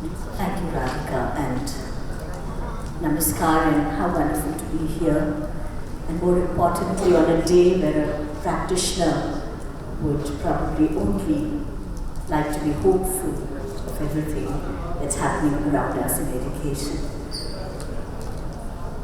Thank you, Radhika, and Namaskar, and how wonderful to be here. And more importantly, on a day where a practitioner would probably only like to be hopeful of everything that's happening around us in education.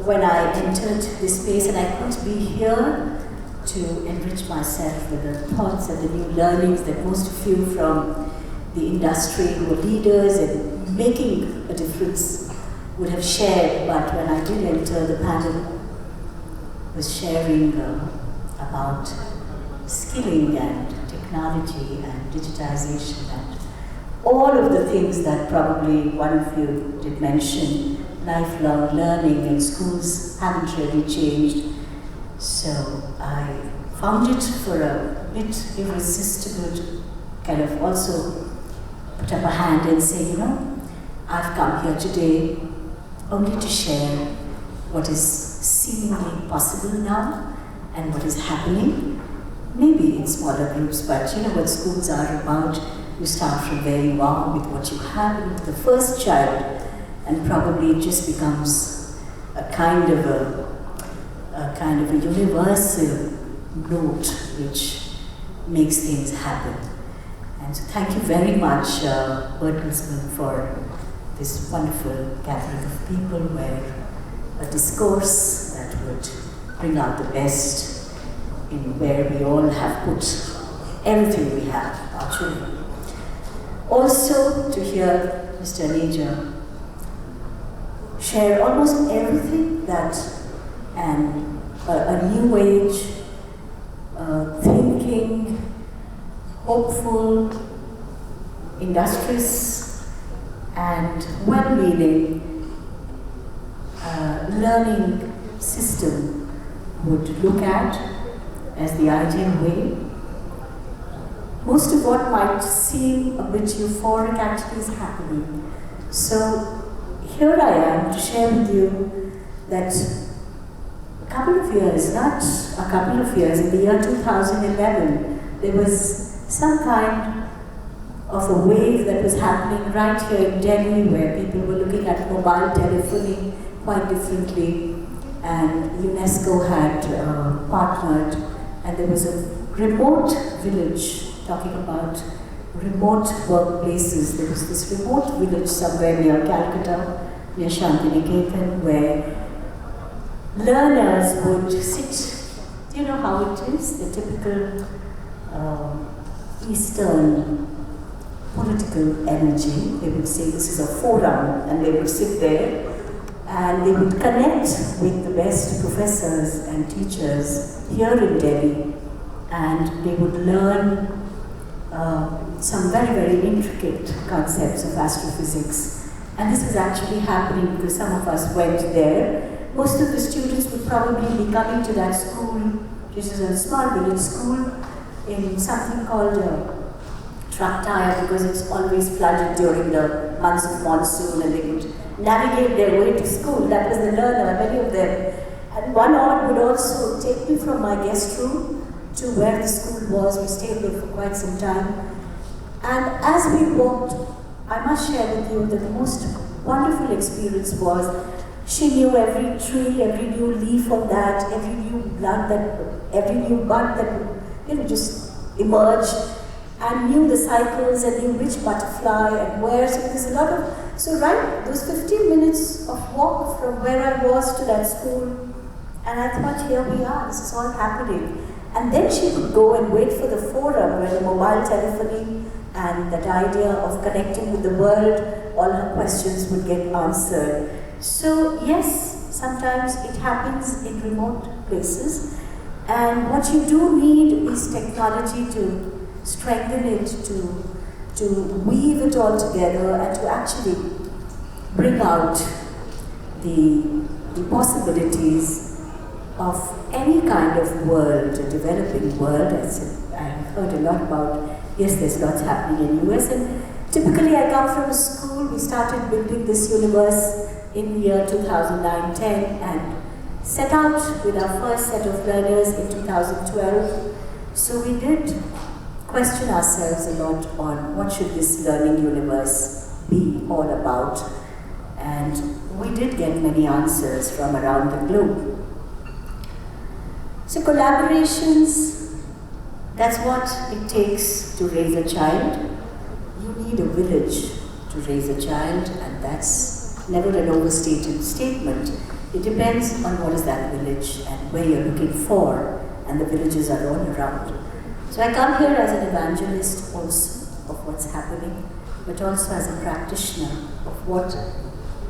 When I entered this space, and I couldn't be here to enrich myself with the thoughts and the new learnings that most of you from the industry who are leaders and making a difference would have shared, but when I did enter, the panel was sharing about skilling and technology and digitization and all of the things that probably one of you did mention, lifelong learning, and schools haven't really changed. So I found it for a bit irresistible to kind of also put up a hand and say, I've come here today only to share what is seemingly possible now and what is happening, maybe in smaller groups, but you know what schools are about. You start from where you are with what you have with the first child, and probably it just becomes a kind of a universal note which makes things happen. And so thank you very much, Bertelsmann, for this wonderful gathering of people where a discourse that would bring out the best in where we all have put everything we have, our children. Also to hear Mr. Aneja share almost everything that a new age thinking, hopeful, industrious, and well-meaning learning system would look at as the ideal way. Most of what might seem a bit euphoric actually is happening. So here I am to share with you that a couple of years, not a couple of years, in the year 2011, there was some kind of a wave that was happening right here in Delhi where people were looking at mobile telephony quite differently, and UNESCO had partnered, and there was a remote village talking about remote workplaces. There was this remote village somewhere near Calcutta, near Shantiniketan, where learners would sit, do you know how it is? The typical Eastern political energy. They would say this is a forum, and they would sit there and they would connect with the best professors and teachers here in Delhi, and they would learn some very, very intricate concepts of astrophysics. And this was actually happening because some of us went there. Most of the students would probably be coming to that school, which is a small village school, in something called truck tire, because it's always flooded during the months of monsoon, and they would navigate their way to school. That was the learner, many of them. And one odd would also take me from my guest room to where the school was. We stayed there for quite some time. And as we walked, I must share with you that the most wonderful experience was she knew every tree, every new leaf of that, every new bud that would just emerge, and knew the cycles and knew which butterfly and where. So there's a lot of, so right, those 15 minutes of walk from where I was to that school, and I thought, here we are, this is all happening. And then she would go and wait for the forum where the mobile telephony and that idea of connecting with the world, all her questions would get answered. So yes, sometimes it happens in remote places, and what you do need is technology to strengthen it, to weave it all together, and to actually bring out the possibilities of any kind of world, a developing world. I have heard a lot about, yes, there's lots happening in the US, and typically I come from a school. We started building this universe in the year 2009-10 and set out with our first set of learners in 2012. So we did question ourselves a lot on what should this learning universe be all about? And we did get many answers from around the globe. So collaborations, that's what it takes to raise a child. You need a village to raise a child, and that's never an overstated statement. It depends on what is that village and where you're looking for, and the villages are all around. So I come here as an evangelist also of what's happening, but also as a practitioner of what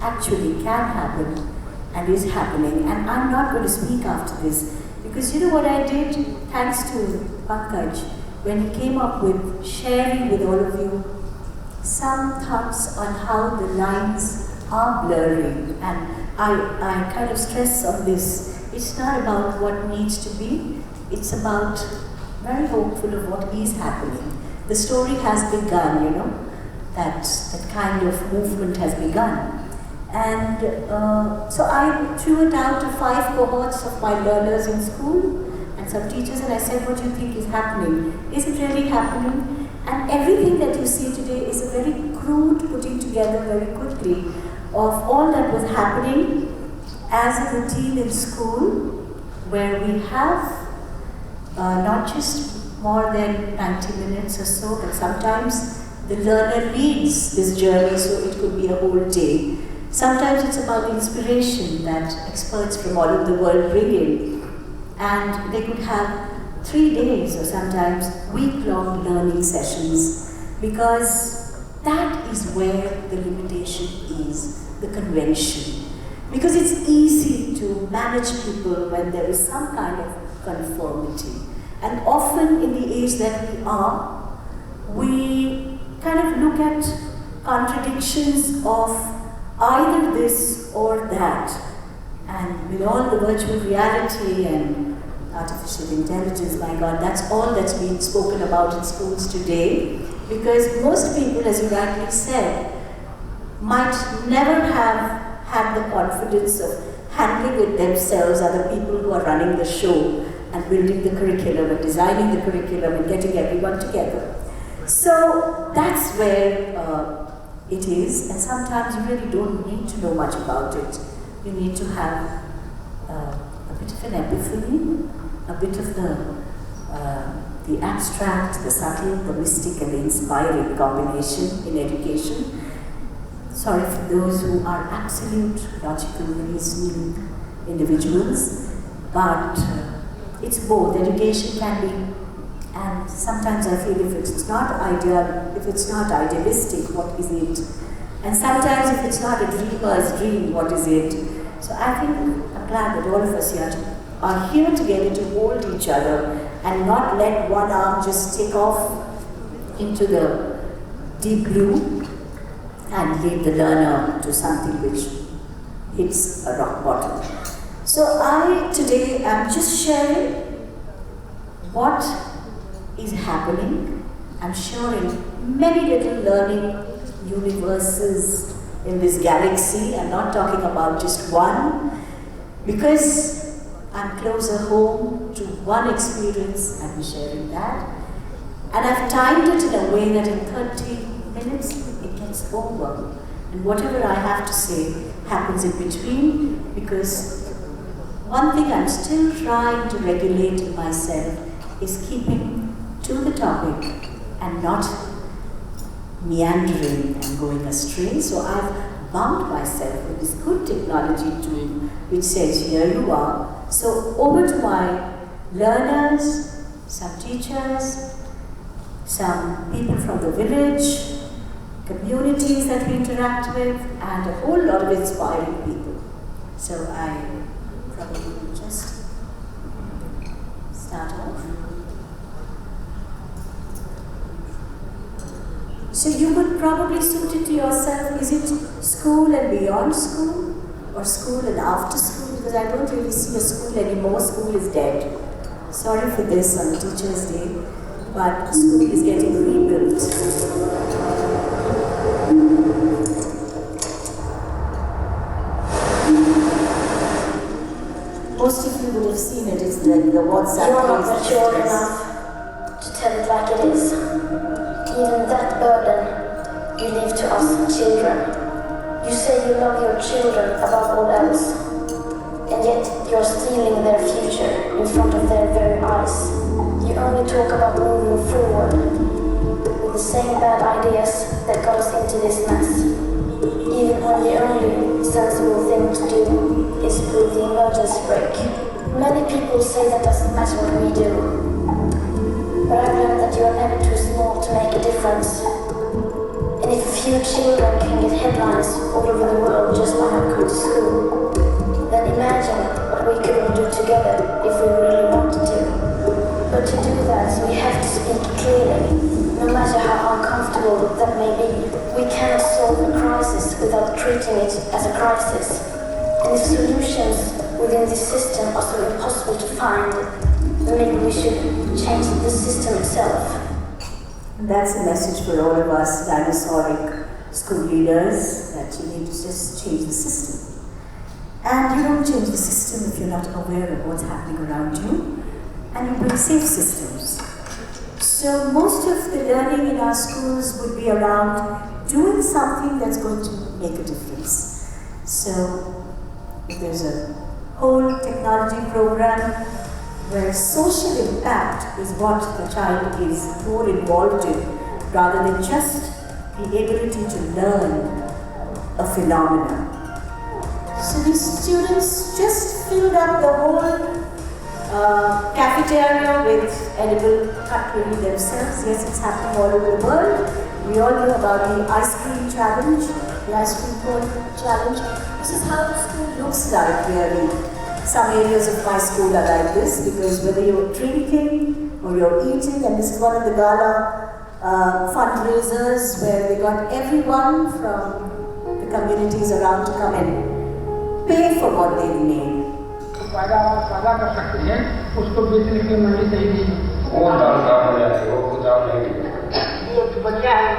actually can happen and is happening. And I'm not going to speak after this, because you know what I did? Thanks to Pankaj, when he came up with sharing with all of you some thoughts on how the lines are blurring. And I kind of stress on this. It's not about what needs to be, it's about very hopeful of what is happening. The story has begun, you know, that kind of movement has begun. And so I threw it out to 5 cohorts of my learners in school and some teachers, and I said, what do you think is happening? Is it really happening? And everything that you see today is a very crude putting together very quickly of all that was happening as a routine in school, where we have not just more than 90 minutes or so, but sometimes the learner leads this journey, so it could be a whole day. Sometimes it's about the inspiration that experts from all over the world bring in, and they could have 3 days or sometimes week-long learning sessions, because that is where the limitation is, the convention. Because it's easy to manage people when there is some kind of conformity. And often in the age that we are, we kind of look at contradictions of either this or that. And with all the virtual reality and artificial intelligence, my God, that's all that's being spoken about in schools today. Because most people, as you rightly said, might never have had the confidence of handling with themselves other people who are running the show and building the curriculum and designing the curriculum and getting everyone together. So that's where it is, and sometimes you really don't need to know much about it. You need to have a bit of an epiphany, a bit of the abstract, the subtle, the mystic, and the inspiring combination in education. Sorry for those who are absolute logical reasoning individuals, but it's both. Education can be, and sometimes I feel if it's not idealistic, what is it? And sometimes if it's not a dreamer's dream, what is it? So I think I'm glad that all of us here are here together to hold each other and not let one arm just take off into the deep blue and lead the learner to something which hits a rock bottom. So I today am just sharing what is happening. I'm sure in many little learning universes in this galaxy. I'm not talking about just one, because I'm closer home to one experience. I'm sharing that. And I've timed it in a way that in 30 minutes it gets over. And whatever I have to say happens in between, because one thing I'm still trying to regulate in myself is keeping to the topic and not meandering and going astray. So I've bound myself with this good technology tool which says, here you are. So over to my learners, some teachers, some people from the village, communities that we interact with, and a whole lot of inspiring people. So I probably will just start off. So you could probably suit it to yourself. Is it school and beyond school, or school and after school? Because I don't really see a school anymore. School is dead. Sorry for this on Teachers' Day, but school is getting rebuilt. Most of you would have seen it. It's like the WhatsApp. You're not mature enough to tell it like it is. Even that burden you leave to us children. You say you love your children above all else, and yet you're stealing their future in front of their very eyes. You only talk about moving forward with the same bad ideas that got us into this mess, even when the only sensible thing to do is pull the emergency brake. Many people say that doesn't matter what we do, but I've learned that you are never too small to make a difference. And if a few children can get headlines all over the world just by not going to school, then imagine what we could all do together if we really wanted to. But to do that, we have to speak clearly, no matter how uncomfortable that may be. We cannot solve a crisis without treating it as a crisis. And if solutions within this system are so impossible to find, then maybe we should change the system itself. That's a message for all of us dinosauric school leaders, that you need to just change the system. And you don't change the system if you're not aware of what's happening around you, and you build safe systems. So most of the learning in our schools would be around doing something that's going to make a difference. So if there's a whole technology program where social impact is what the child is more involved in, rather than just the ability to learn a phenomenon. So these students just filled up the whole cafeteria with edible cutlery themselves. Yes, it's happening all over the world. We all know about the ice cream challenge, the ice cream cone challenge. This is how the school looks like, really. Some areas of my school are like this, because whether you're drinking or you're eating, and this is one of the gala fundraisers where they got everyone from the communities around to come and pay for what they've made. पैदा कर सकते हैं, उसको बेचने की मंडी सही नहीं है। वो दाम हो जाएगा, वो दाम नहीं है। वो तो बच्चा है,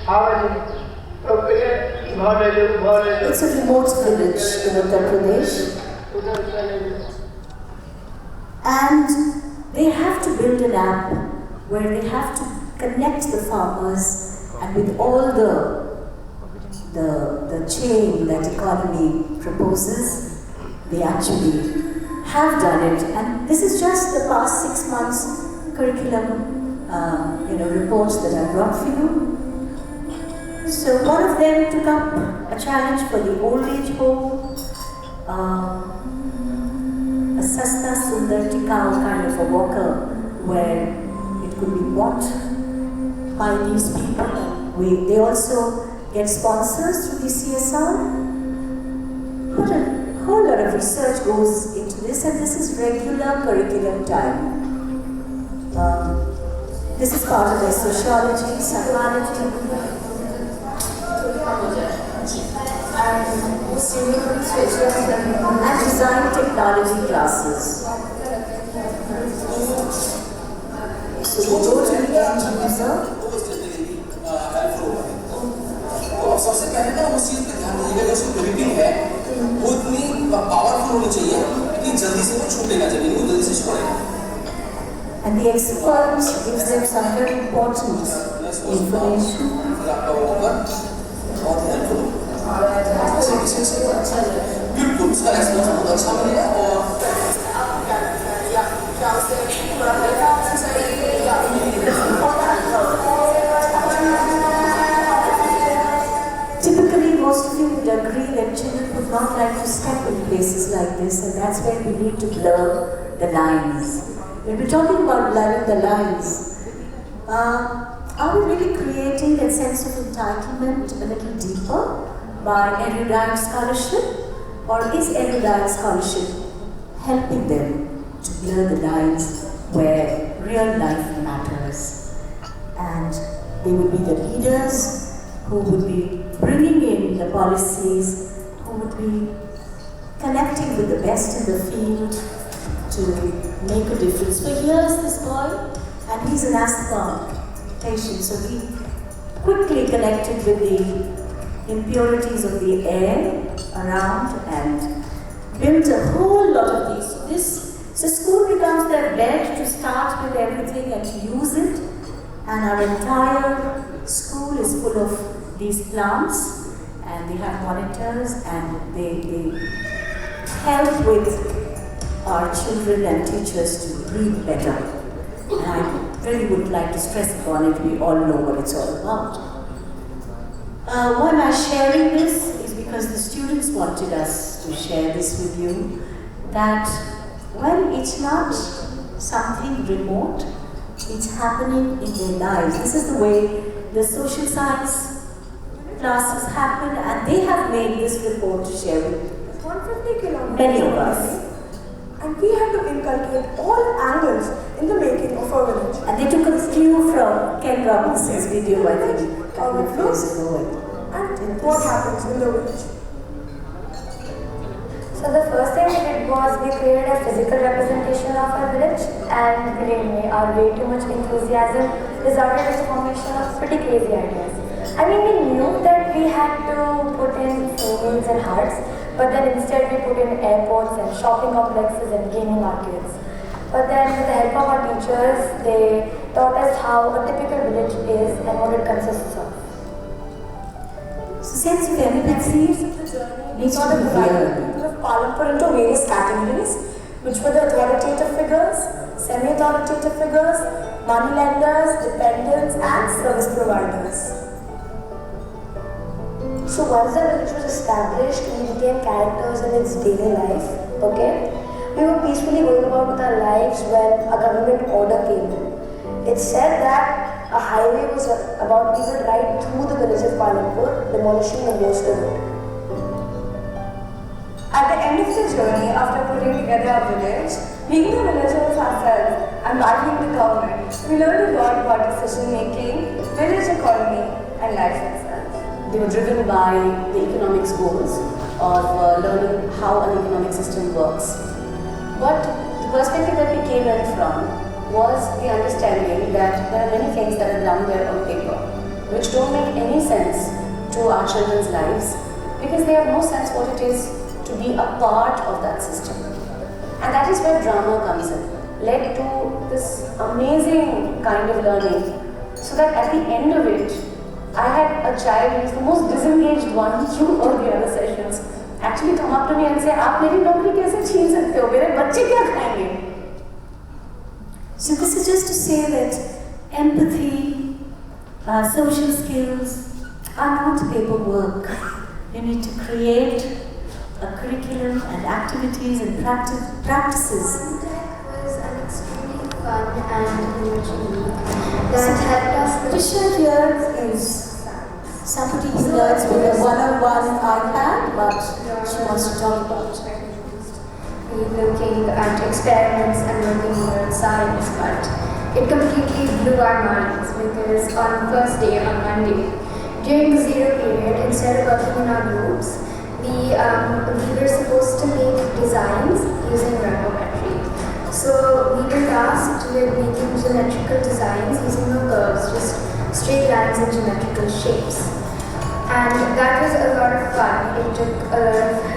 आवाज़ है। It's a remote village in Uttar Pradesh, and they have to build an app where they have to connect the farmers, and with all the chain that economy proposes, they actually have done it. And this is just the past 6 months curriculum reports that I brought for you. So one of them took up a challenge for the old age home, a Sasta Sundar Tikau kind of a walker where it could be bought by these people. They also get sponsors through the CSR. But a whole lot of research goes into this, and this is regular curriculum time. This is part of their sociology, psychology, and design technology classes. So we go to the end user. सबसे पहले ना उस चीज पे ध्यान दीजिएगा, जो उसकी ग्रिपिंग है वो इतनी पावरफुल होनी चाहिए, इतनी जल्दी से वो छूटेगा जब वो जल्दी से छोड़ेगा. And the expert gives them some very important information. फिर आपका वो होगा बहुत हेल्पफुल होगा. बिल्कुल उसका रेस्पॉन्स बहुत अच्छा मिलेगा. और typically, most of you would agree that children would not like to step in places like this, and that's where we need to blur the lines. When we're talking about blurring the lines, are we really creating that sense of entitlement a little deeper by erudite scholarship? Or is erudite scholarship helping them to blur the lines where real life matters? And they would be the leaders who would be bringing in the policies, who would be connecting with the best in the field to make a difference. So here is this boy, and he's an asthma patient, so he quickly connected with the impurities of the air around and built a whole lot of these. So school becomes their bed to start with everything and to use it, and our entire school is full of these plants, and they have monitors, and they help with our children and teachers to breathe better. And I really would like to stress upon it, we all know what it's all about. Why am I sharing this? Is because the students wanted us to share this with you, that when it's not something remote, it's happening in their lives. This is the way the social science classes happen, and they have made this report to share with 150 kilometers many of us. And we had to inculcate all angles in the making of our village. And they took a clue from Ken Robinson's video, I think, a couple of years ago. And what happens in the village. So the first thing we did was we created a physical representation of our village, and believe me, our way too much enthusiasm resulted in the formation of pretty crazy ideas. I mean, we knew that we had to put in fields and huts, but then instead we put in airports and shopping complexes and gaming arcades. But then with the help of our teachers, they taught us how a typical village is and what it consists of. So sense of empathy needs to be real. Palampur into various categories, which were the authoritative figures, semi-authoritative figures, moneylenders, dependents, and service providers. So once the village was established, we became characters in its daily life, okay? We were peacefully going about with our lives when a government order came in. It said that a highway was about to be built right through the village of Palampur, demolishing the most of it. At the end of the journey, after putting together our village, being the villagers ourselves and battling the government, we learned a lot about decision making, village economy, and life itself. They were driven by the economics goals of learning how an economic system works. But the perspective that we came in from was the understanding that there are many things that are down there on paper which don't make any sense to our children's lives because they have no sense what it is to be a part of that system. And that is where drama comes in, led to this amazing kind of learning, so that at the end of it, I had a child who is the most disengaged one through all the other sessions actually come up to me and say, "आप मेरी नौकरी कैसे छीन सकते हो? मेरे बच्चे क्या खाएंगे?" So this is just to say that empathy, social skills are not paperwork. You need to create a curriculum and activities and practices. It was an extremely fun and enriching week that helped us. Tisha here is somebody who learns with a one-on-one iPad, but she wants to talk about. We looking at experiments and working on science, but it completely blew our minds because on the first day, on Monday, during the zero period, instead of working in our groups, we were supposed to make designs using trigonometry. So we were tasked with making geometrical designs using no curves, just straight lines and geometrical shapes. And that was a lot of fun. It took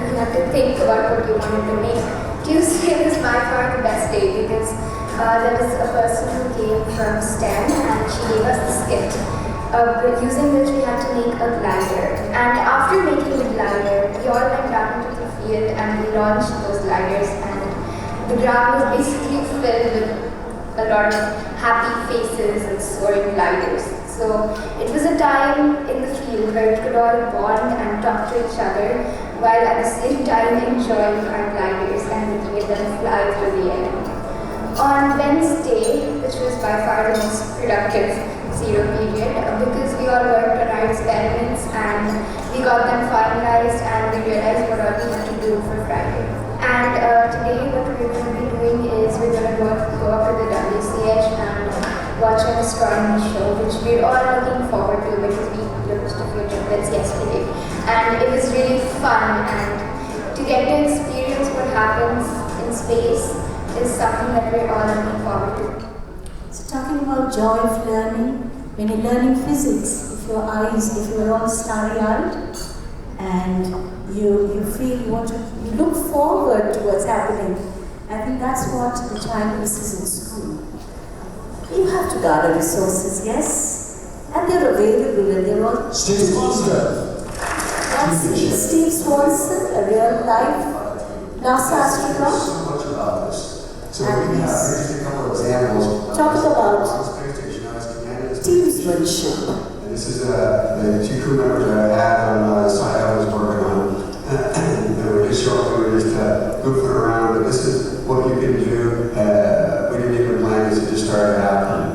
you had to think about what you wanted to make. Tuesday was by far the best day because there was a person who came from STEM and she gave us the skit. Using which we had to make a glider. And after making the glider, we all went down into the field and we launched those gliders, and the ground was basically filled with a lot of happy faces and soaring gliders. So it was a time in the field where we could all bond and talk to each other while at the same time enjoying our gliders and making them fly through the air. On Wednesday, which was by far the most productive zero period, because we all worked on our experiments and we got them finalized and we realized what all we had to do for Friday. And today what we're going to be doing is we're going to go up to the WCH and watch an astronomy show, which we're all looking forward to because we looked a few triplets yesterday. And it was really fun, and to get to experience what happens in space is something that we're all looking forward to. So talking about joy of learning, when you're learning physics, if you're all starry-eyed and you feel you look forward to what's happening, I think that's what the child misses in school. You have to gather resources, yes, and they're available and they're all... Steve Swanson. That's Steve Swanson, a real life NASA astronaut. So much about this. So we have just a couple of examples. Talk about space station. I was commanded Steve's friendship. And this is the two crew members that I had on the site I was working on. They were just short, we were just goofing around, but this is what you can do. We didn't even plan this, it just started happening.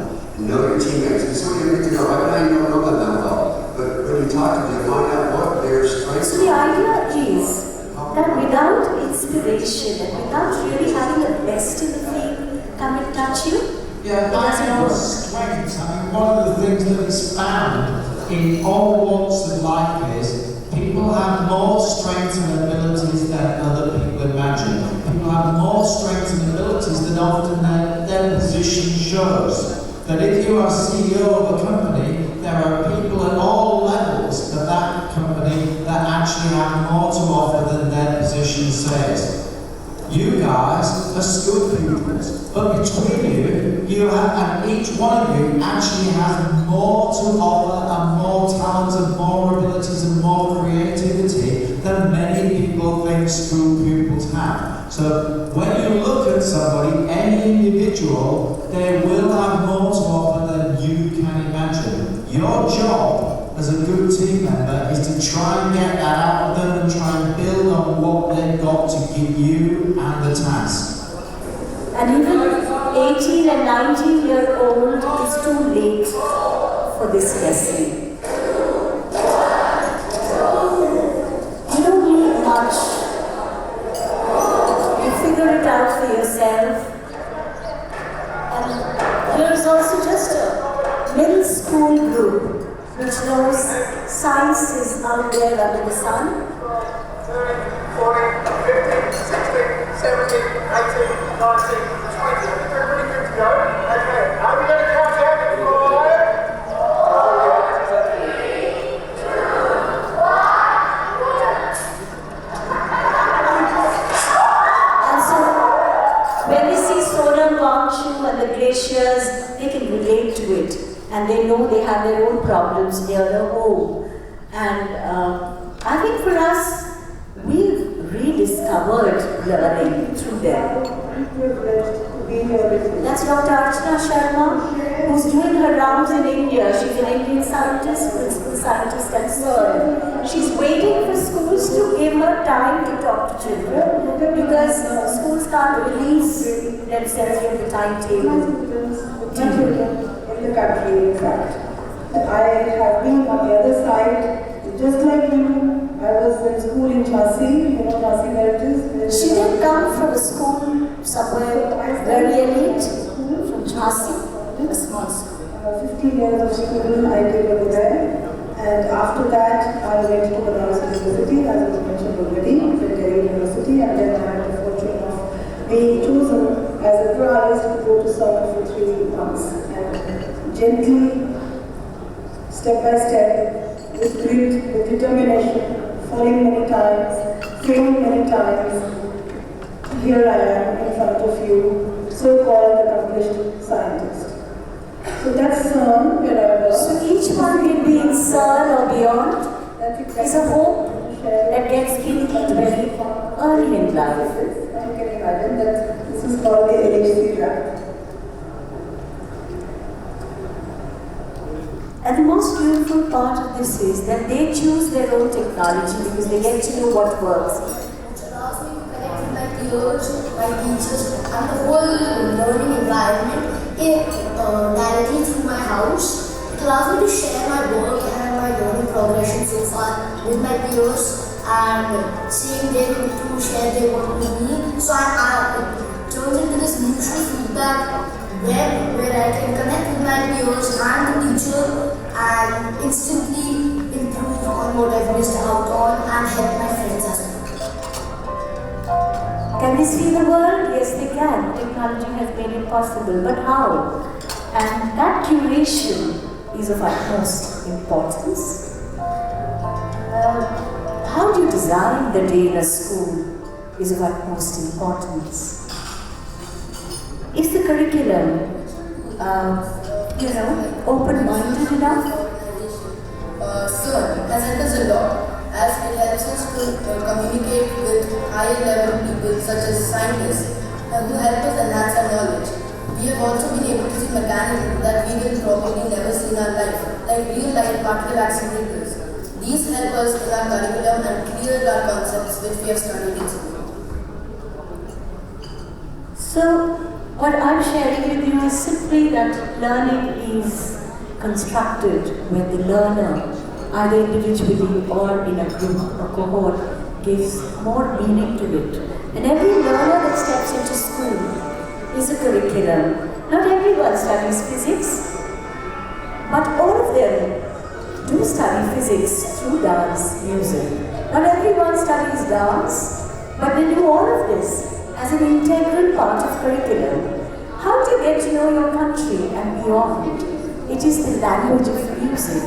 Know your teammates. It's so you need to know. Right now you don't know them that well. But when you talk to them, find out what their strengths are. So the idea is that without inspiration and without really having the best in the field come and touch you, Yeah, finding strengths. I mean, one of the things that is found in all walks of life is people have more strengths and abilities than other people imagine. People have more strengths and abilities than often their position shows. That if you are CEO of a company, there are people at all levels of that company that actually have more to offer than their position says. You guys are skilled pupils, but between you have, and each one of you actually has more to offer and more talents and more abilities and more creativity than many people think school pupils have. So when you look at somebody, any individual, they will have more to offer than you can imagine. Your job as a good team member is to try and get that out of them and try and build on what they've got to give you and the task. and even 18 and 19-year-old is too late for this lesson. You don't need much. You figure it out for yourself. And here's also just a middle school group which knows science is out there under the sun. 30, 40, 50, 60, 70, 80, 90, 20. Everybody good to go? Okay, are we going to count down? 5, 4, 3, 2, 1. And so when they see Sonam Wangchu and the glaciers, they can relate to it. And they know they have their own problems near their home. And I think for us, we've rediscovered learning through them. That's Dr. Archana Sharma, who's doing her rounds in India. She's an Indian scientist, principal scientist at CERN. She's waiting for schools to give her time to talk to children because schools can't release themselves from the timetable. In the country, in fact. I have been on the other side, just like you. I was in school in Jhansi, Jhansi where it is. She didn't come from a school somewhere very elite, from Jhansi, a small school. 15 years of school I did over there. And after that, I went to Banaras University, as was mentioned already, Delhi University, and then I had the fortune of being chosen as a prize to go to CERN for 3 months. And gently, step by step, with grit, with determination, falling many times, failing many times, here I am in front of you, so-called accomplished scientist. So that's CERN where I was. So each one can be in CERN or beyond. Is a hope that gets kindled very early in life. You can imagine that this is called the LHC track. And the most beautiful part of this is that they choose their own technology because they get to know what works. It allows me to connect with my peers, my teachers, and the whole learning environment directly through my house. It allows me to share my work and my learning progression so far with my peers and seeing them to share their work with me. So it turns into this mutual feedback where I can connect with my peers and the teacher and instantly improve on what I've missed out on and help my friends as well. Can they see the world? Yes, they can. Technology has made it possible. But how? And that curation is of utmost importance. How do you design the day in a school is of utmost importance. Is the curriculum, open-minded enough? one has helped us a lot, as it helps us to communicate with higher level people such as scientists who help us enhance our knowledge. We have also been able to see mechanisms that we will probably never see in our life, like real-life particle accelerators. These help us in our curriculum and clear our concepts which we have studied in school. So, what I'm sharing with you is simply that learning is constructed when the learner, either individually or in a group or cohort, gives more meaning to it. And every learner that steps into school is a curriculum. Not everyone studies physics, but all of them do study physics through dance, music. Not everyone studies dance, but they do all of this as an integral part of curriculum. How do you get to know your country and beyond? It is the language of music.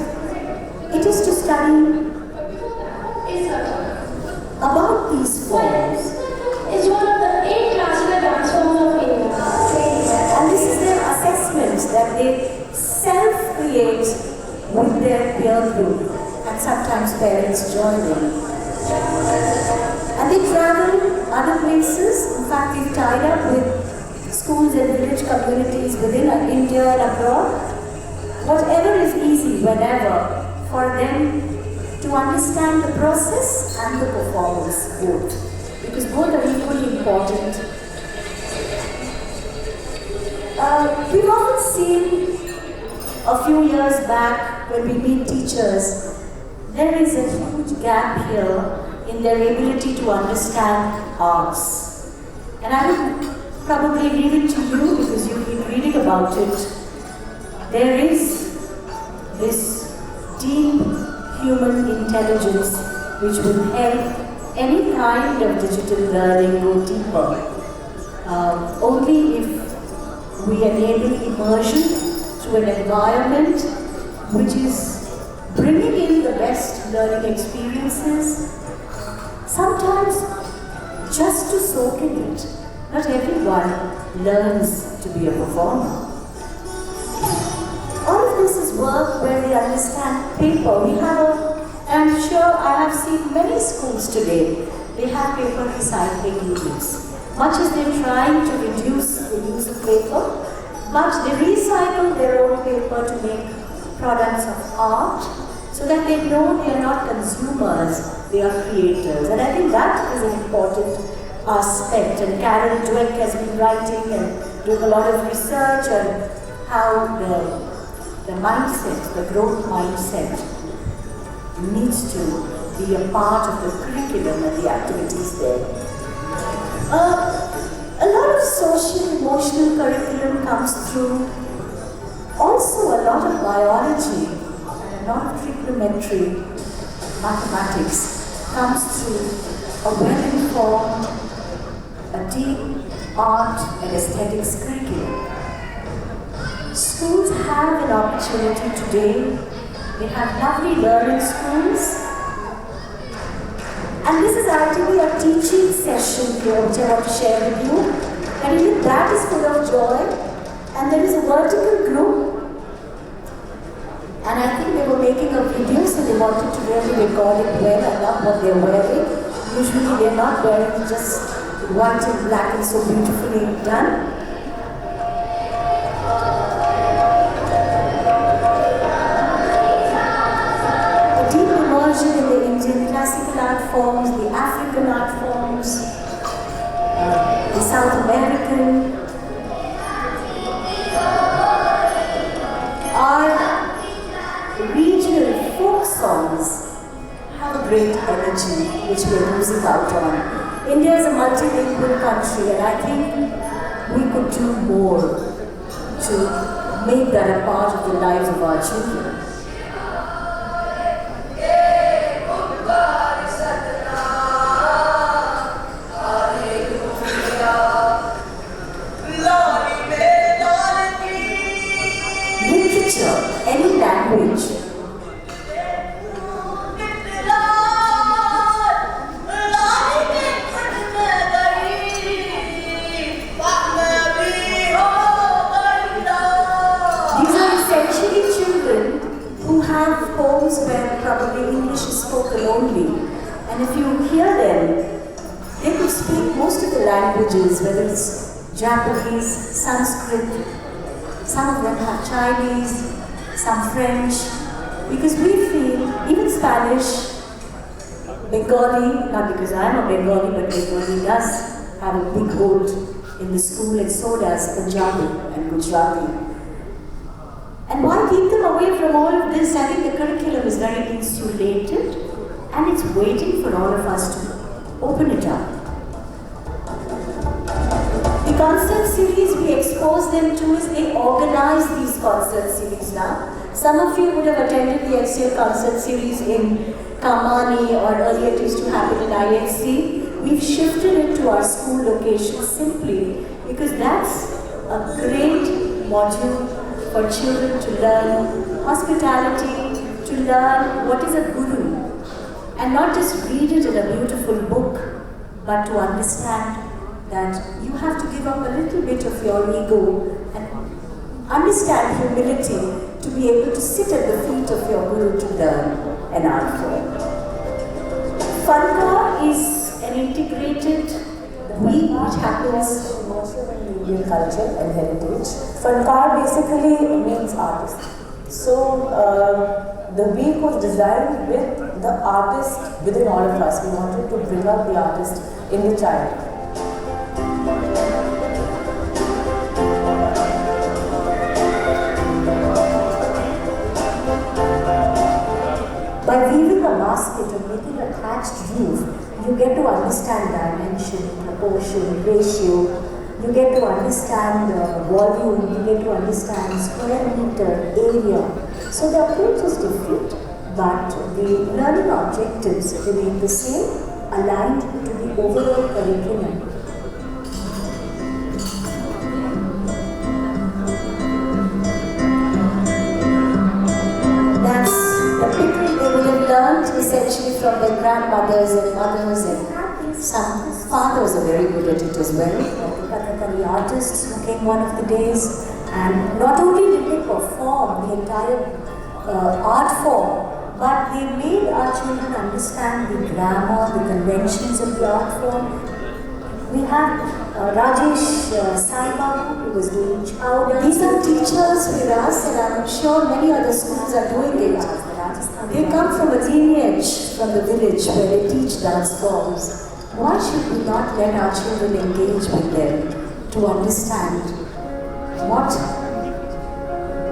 It is to study about these forms. It's one of the 8 classical dance forms of India. And this is their assessment that they self-create with their peer group, and sometimes parents join them. And they travel other places. In fact, they've tied up with schools and village communities within India and abroad. Whatever is easy, whenever, for them to understand the process and the performance both, because both are equally important. We've often seen a few years back when we meet teachers, there is a huge gap here in their ability to understand arts. And I would probably leave it to you because you've been reading about it. There is this deep human intelligence which will help any kind of digital learning go deeper. Only if we enable immersion through an environment which is bringing in the best learning experiences, sometimes just to soak in it. Not everyone learns to be a performer. All of this is work where we understand paper. I'm sure I have seen many schools today, they have paper recycling units. Much as they're trying to reduce the use of paper, but they recycle their own paper to make products of art so that they know they are not consumers, they are creators. And I think that is an important aspect. And Karen Dweck has been writing and doing a lot of research on how the mindset, the growth mindset, needs to be a part of the curriculum and the activities there. A lot of social emotional curriculum comes through also a lot of biology and a lot of trigonometry, mathematics comes through a well-informed, a deep art and aesthetics curriculum. Schools have an opportunity today. They have lovely learning schools. And this is actually a teaching session here which I want to share with you. And even that is full of joy. And there is a vertical group. And I think they were making a video, so they wanted to really record it well. I love what they're wearing. Usually they're not wearing just white and black and so beautifully done. In the Indian classical art forms, the African art forms, the South American. Our regional folk songs have a great energy which we are losing out on. India is a multilingual country, and I think we could do more to make that a part of the lives of our children. Any language. These are essentially children spoken only. And if you hear them, they could speak most of the languages, whether it's Japanese, Sanskrit, some of them have Chinese, some French, because we feel, even Spanish, Bengali, not because I'm a Bengali, but Bengali does have a big hold in the school, and so does Punjabi and Gujarati. And why keep them away from all of this? I think the curriculum is very insulated, and it's waiting for all of us to open it up. The concert series we expose them to is they organize these concert series now. Some of you would have attended the HCL concert series in Kamani, or earlier it used to happen in IHC. We've shifted it to our school location simply because that's a great module for children to learn hospitality, to learn what is a guru, and not just read it in a beautiful book, but to understand that you have to give up a little bit of your ego and understand humility to be able to sit at the feet of your guru to learn an art form. Funka is an integrated week which happens in Indian culture and heritage. Funka basically means artist. So the week was designed with the artist within all of us. We wanted to bring out the artist in the child. By weaving a basket or making a thatched roof, you get to understand dimension, proportion, ratio. You get to understand volume, you get to understand square meter, area. So the approach is different, but the learning objectives remain the same, aligned to the overall curriculum. That's the picnic they would have learned essentially from their grandmothers and mothers, and some fathers are very good at it as well. The artists who came one of the days, and not only did they perform the entire art form, but they made our children understand the grammar, the conventions of the art form. We had Rajesh Saibabu, who was doing chowder. These are teachers with us, and I'm sure many other schools are doing it. They come from a lineage from the village where they teach dance forms. Why should we not let our children engage with them to understand what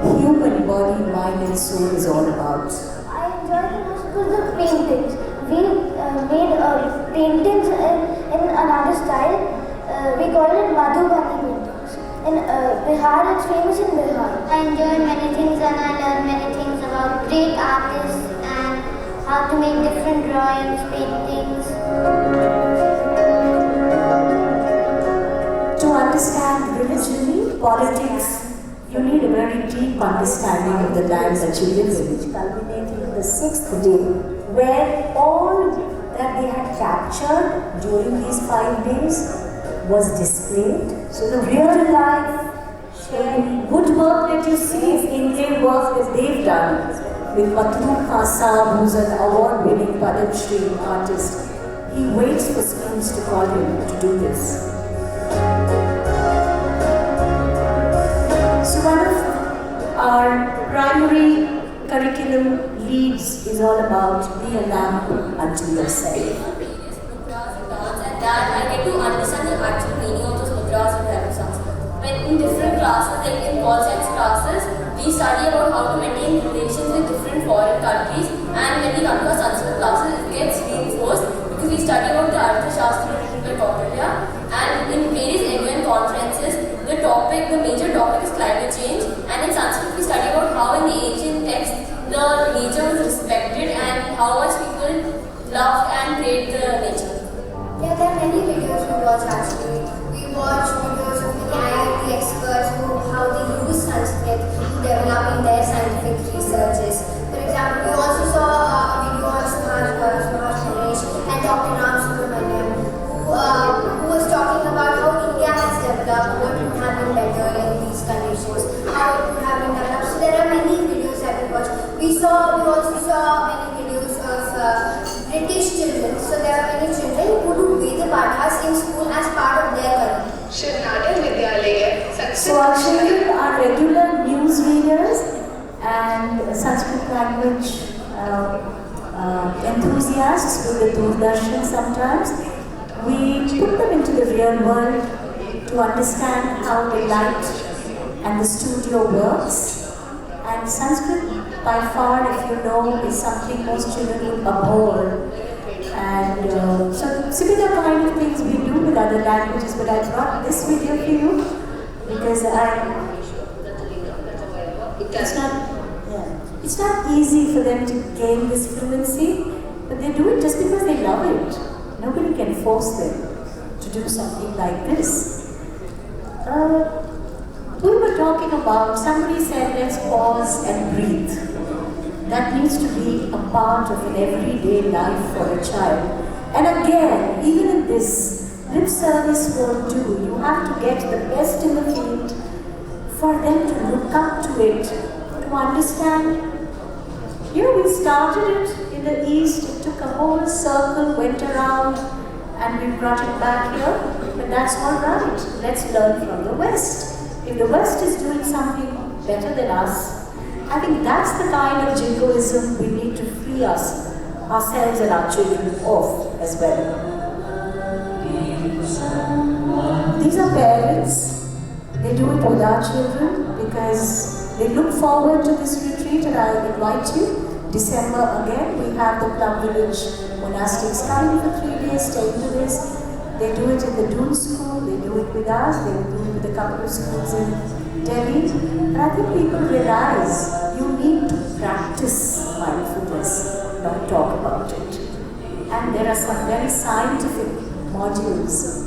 human body, mind and soul is all about? I enjoyed it because of paintings. We made paintings in another style. We call it Madhubani paintings. In Bihar, it's famous in Bihar. I enjoyed many things and I learned many things about great artists and how to make different drawings, paintings. To understand religion, politics, you need a very deep understanding of the land that you live in, which culminated in the 6th day, where all that they had captured during these 5 days was displayed. So the real life woodwork that you see is Indian work that they've done with Matru Kasa, who's an award-winning Padam Shri artist. He waits for schools to call him to do this. So one of our primary curriculum leads is all about be a lamp unto yourself. And that I get to understand the actual meaning of those mudras with help of Sanskrit. When in different classes, like in pol science classes, we study about how to maintain relations with different foreign countries, and when we come to our Sanskrit classes, it gets reinforced because we study about the Arthashastra written by Kautilya, and in various UN conferences, the major topic is climate change, and in Sanskrit we study about how in the ancient text the nature was respected and how much people loved and prayed the nature. Yeah, there are many videos we watch actually. We watch videos of the IIT experts how they use Sanskrit to develop in their scientific researches. For example, we also saw a video on Subhash Banerjee and Dr. Ram Subramanian who was talking about how India has developed, what would have been better in these conditions, how it would have been developed. So there are many videos that we watch. We also saw many videos of language enthusiasts with the Doordarshan sometimes. We put them into the real world to understand how the light and the studio works. And Sanskrit, by far, if you know, is something most children would abhor. And so similar kind of things we do with other languages, but I brought this video for you because it's not easy for them to gain this fluency, but they do it just because they love it. Nobody can force them to do something like this. We were talking about, somebody said, let's pause and breathe. That needs to be a part of an everyday life for a child. And again, even in this, lip service won't do. You have to get the best in the field for them to look up to it, to understand. You know, we started it in the East, it took a whole circle, went around, and we brought it back here. But that's all right. Let's learn from the West. If the West is doing something better than us, I think that's the kind of jingoism we need to free ourselves and our children of as well. These are parents. They do it with our children because they look forward to this retreat, and I invite you. December again, we have the Plum Village monastics coming for 3 days, staying to this. They do it in the Doon school, they do it with us, they do it with a couple of schools in Delhi. And I think people realize you need to practice mindfulness, not talk about it. And there are some very scientific modules.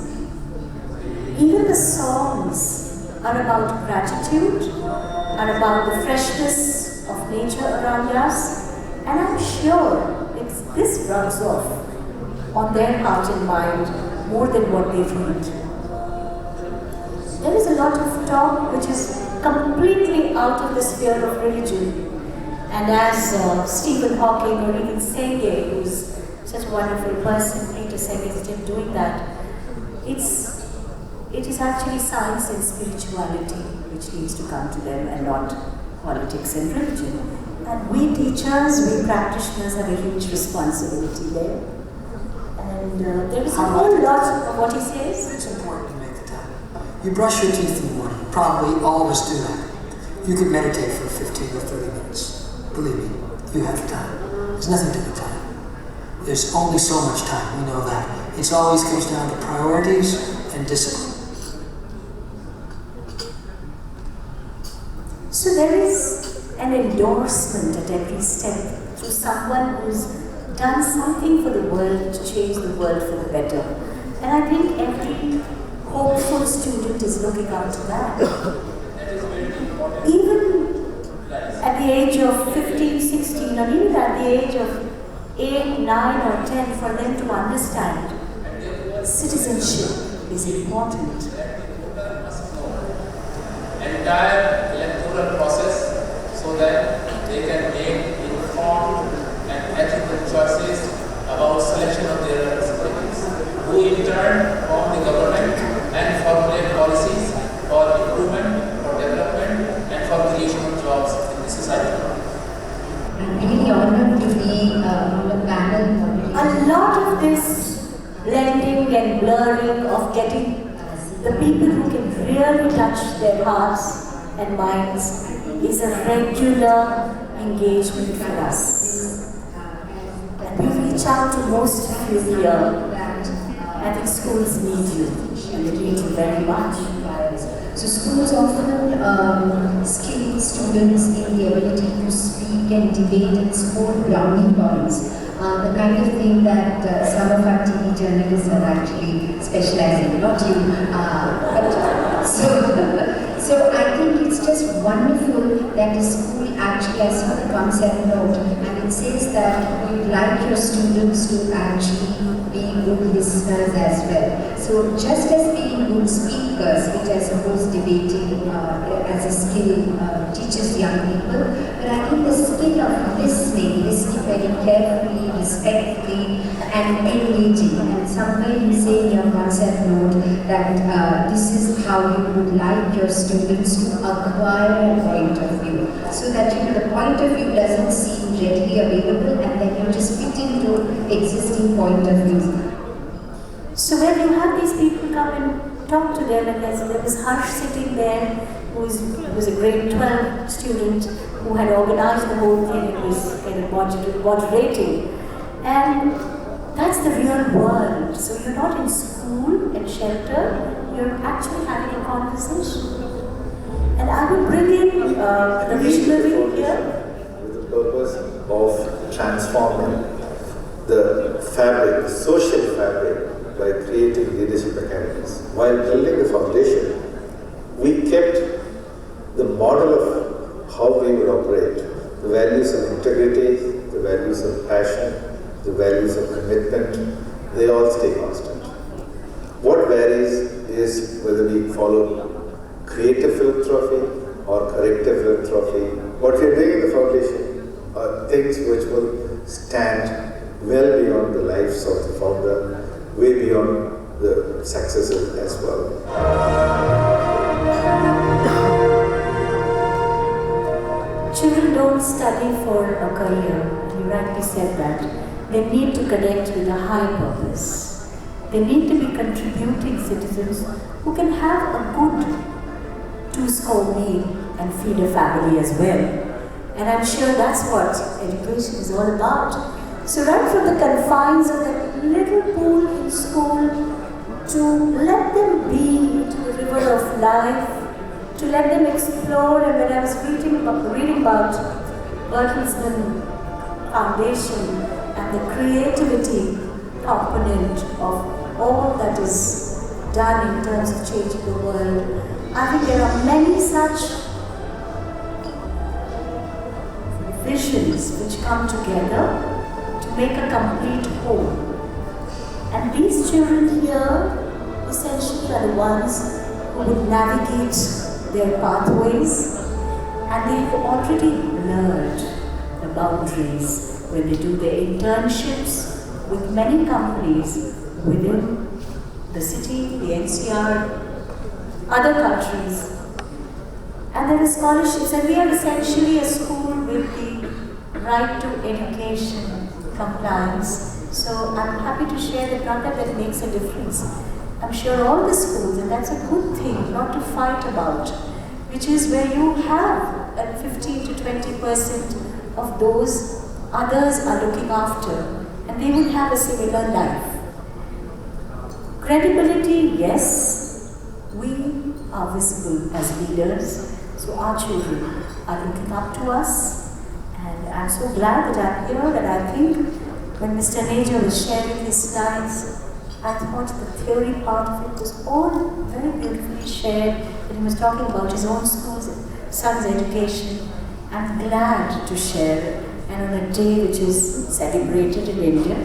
Even the songs are about gratitude, are about the freshness of nature around us. And I'm sure this rubs off on their heart and mind more than what they read. There is a lot of talk which is completely out of the sphere of religion. And as Stephen Hawking or even Senge, who's such a wonderful person, Peter Senge is still doing that, it is actually science and spirituality which needs to come to them and not politics and religion. And we teachers, we practitioners have a huge responsibility there. And there is a whole lot of what he says. It's important to make the time. You brush your teeth in the morning. Probably all of us do that. You could meditate for 15 or 30 minutes. Believe me, you have time. There's nothing to the time. There's only so much time, we know that. It always comes down to priorities and discipline. So there is an endorsement at every step through someone who's done something for the world to change the world for the better. And I think every hopeful student is looking out to that. Even at the age of 15, 16, or even at the age of 8, 9, or 10, for them to understand citizenship is important. Entire electoral process so that they can make informed and ethical choices about selection of their representatives, who in turn form the government and formulate policies for improvement, for development, and for creation of jobs in the society. I'm really honored to be on the panel. A lot of this blending and blurring of getting the people who can really touch their hearts and minds is a regular engagement for us. And we reach out to most of you here. I think schools need you, and they need you very much. So schools often skill students in the ability to speak and debate and score brownie points. The kind of thing that some of our TV journalists are actually specializing, not you. So I think it's just wonderful that the school actually has a concept note, and it says that we'd like your students to actually be good listeners as well. So just as being good speakers, which I suppose debating as a skill teaches young people, but I think the skill of listening very carefully, respectfully, and engaging. And somewhere you say in your concept note that this is how you would like your students students to acquire a point of view, so that the point of view doesn't seem readily available and then you just fit into existing point of views. So when you have these people come and talk to them, and there was Harsh sitting there, who was a grade 12 student who had organized the whole thing and was kind of moderating. And that's the real world. So you're not in school and shelter, you're actually having a conversation. And I will bring in the visionary here. With the purpose of transforming the fabric, the social fabric, by creating leadership academies. While building the foundation, we kept the model of how we would operate, the values of integrity, the values of passion, the values of commitment, they all stay constant. What varies is whether we follow creative philanthropy or corrective philanthropy. What we are doing in the foundation are things which will stand well beyond the lives of the founder, way beyond the successes as well. Children don't study for a career, you rightly said that. They need to connect with a high purpose. They need to be contributing citizens who can have a good two-score meal and feed a family as well. And I'm sure that's what education is all about. So right from the confines of that little pool in school, to let them be to the river of life, to let them explore. And when I was reading about Bertelsmann Foundation and the creativity component of all that is done in terms of changing the world, I think there are many such visions which come together to make a complete whole. And these children here essentially are the ones who would navigate their pathways, and they've already blurred the boundaries when they do their internships with many companies within the city, the NCR, other countries. And there are scholarships, and we are essentially a school with the right to education compliance. So I'm happy to share that not that makes a difference. I'm sure all the schools, and that's a good thing not to fight about, which is where you have that 15 to 20% of those others are looking after, and they will have a similar life. Credibility, yes, we are visible as leaders, so our children are looking up to us, and I'm so glad that I'm here, and I think when Mr. Neja was sharing his slides, I thought the theory part of it was all very beautifully shared, and he was talking about his own school's son's education. I'm glad to share it, and on a day which is celebrated in India,